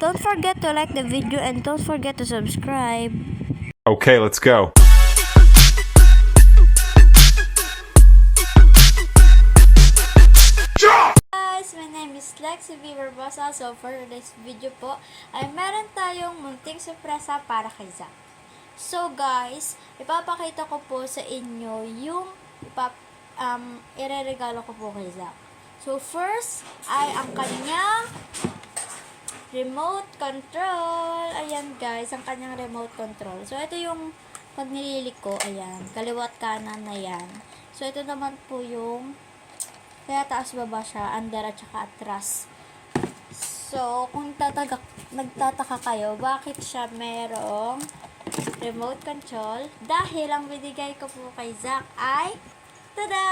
Don't forget to like the video and don't forget to subscribe. Okay, let's go. Guys, my name is Lexi V. Barbosa. So for this video po, ay meron tayong munting sorpresa para kay Zack. So guys, ipapakita ko po sa inyo yung ireregalo ko po kay Zack. So first ay ang kanyang remote control. Ayan guys, ang kanyang remote control. So ito yung pag nililik ko, ayan, kaliwat kanan na yan. So ito naman po yung kaya taas baba siya, under at saka atras. So kung nagtataka kayo, bakit siya merong remote control? Dahil ang binigay ko po kay Zack ay tada!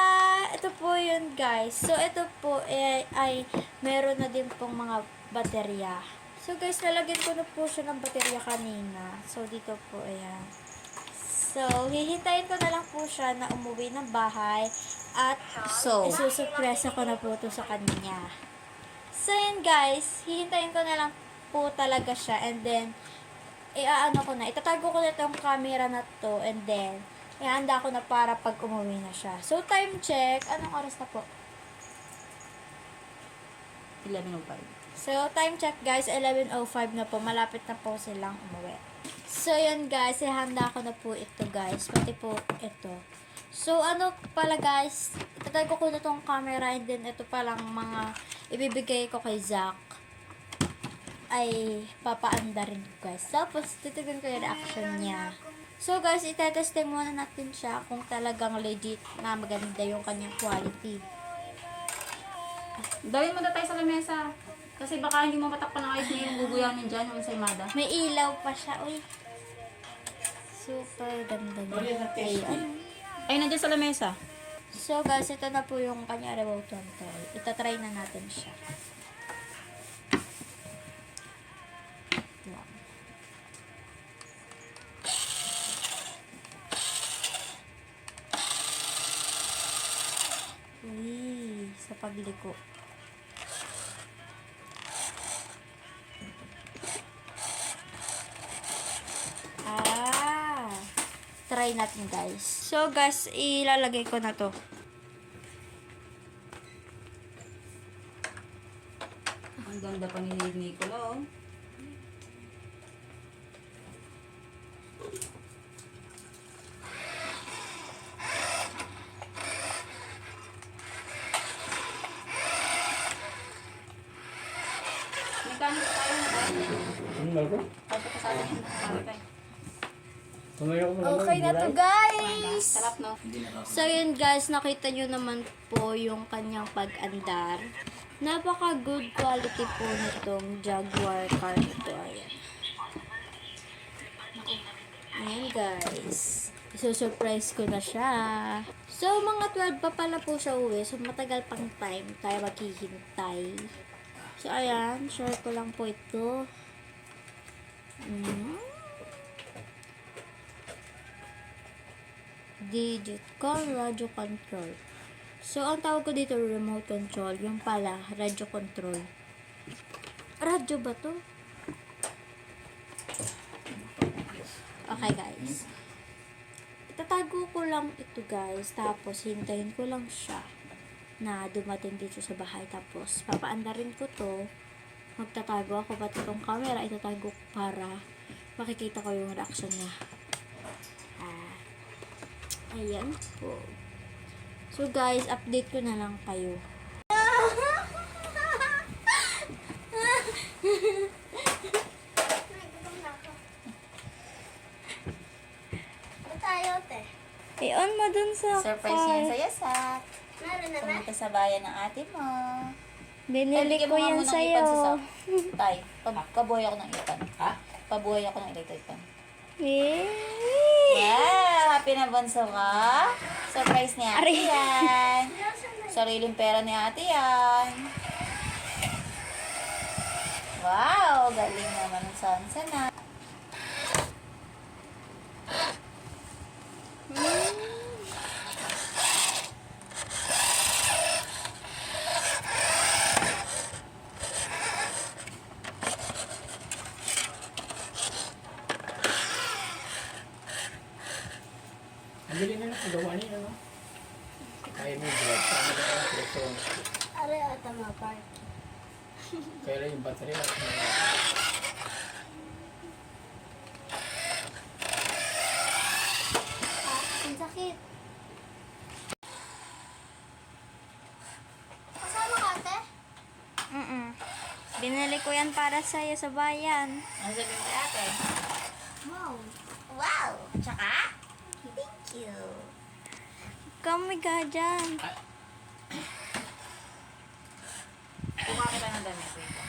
Ito po yun guys. So ito po ay meron na din pong mga baterya. So guys, nalagyan ko na po siya ng baterya kanina. So dito po, ayan. So, hihintayin ko na lang po siya na umuwi ng bahay at isusurpresa ko na po ito sa kanya. So yun guys, hihintayin ko na lang po talaga siya and then itatago ko na itong camera na to and then ihanda ko na para pag umuwi na siya. So time check, anong oras na po? 11:05. So, time check guys, 11:05 na po. Malapit na po silang umuwi. So, yun guys, ihanda ko na po ito guys. Pati po ito. So, ano pala guys, itatago ko na tong camera and then ito palang mga ibibigay ko kay Zack ay papaanda rin ko guys. Tapos, titigan ko yung reaction niya. So guys, itetesting muna natin siya kung talagang legit na maganda yung kanyang quality. Dawin mo na tayo sa lamesa. Kasi baka hindi mo matakpan ng ayos na yung guguyamin dyan, yung ensaymada. May ilaw pa siya, uy. Super ganda niya. Ayan. Ay, nandiyan sa lamesa. So guys, ito na po yung kanya remote control. Itatry na natin siya. Yan. Uy, sa pagliko. Try natin guys. So guys, ilalagay ko na to. Ang ganda pa ni Nicola, oh. Nagkano pa tayo na tayo? Ano ba? Tapos ka sa atin yung tayo. Okay na to guys! Sarap, no? So yun guys, nakita nyo naman po yung kanyang pag-andar. Napaka good quality po nitong Jaguar car nito. Ayan. Ayan guys. Isusurprise ko na siya. So mga 12 pa pala po siya uwi. So matagal pang time tayo maghihintay. So ayan, share ko lang po ito. Digital radio control. So, ang tawag ko dito remote control. Yung pala, radio control. Radio ba to? Okay guys. Itatago ko lang ito guys. Tapos, hintayin ko lang siya na dumating dito sa bahay. Tapos, papaandarin ko to. Magtatago ako. Pati itong camera, itatago ko para makikita ko yung reaction niya. Ayan po. So guys, update ko na lang kayo. I-on mo dun sa Surprise yan sa'yo, Sak. Pumunta sa bayan ng ate mo. Binili ko yan Ipon sa'yo. sa Sak. Tay, pabuhay ako ng ipan. Ha? Pabuhay ako ng ipan. Wow! Happy na bunso ka? Surprise ni ate yan. Sariling pera ni ate yan. Wow! Galing naman ng Sansan na. Bili na lang pagawa niya, ano? Kaya mo yung bread. Tama na ang electronic. Aray, tama part. Kaya lang yung battery at Ang sakit. Kasama ka, ate? Binili ko yan para sa'yo sa bayan. Ano sabihin kay ate? Wow. Wow! Tsaka? Thank you. Kami ka dyan. Kuha kita ng damit. Wait lang.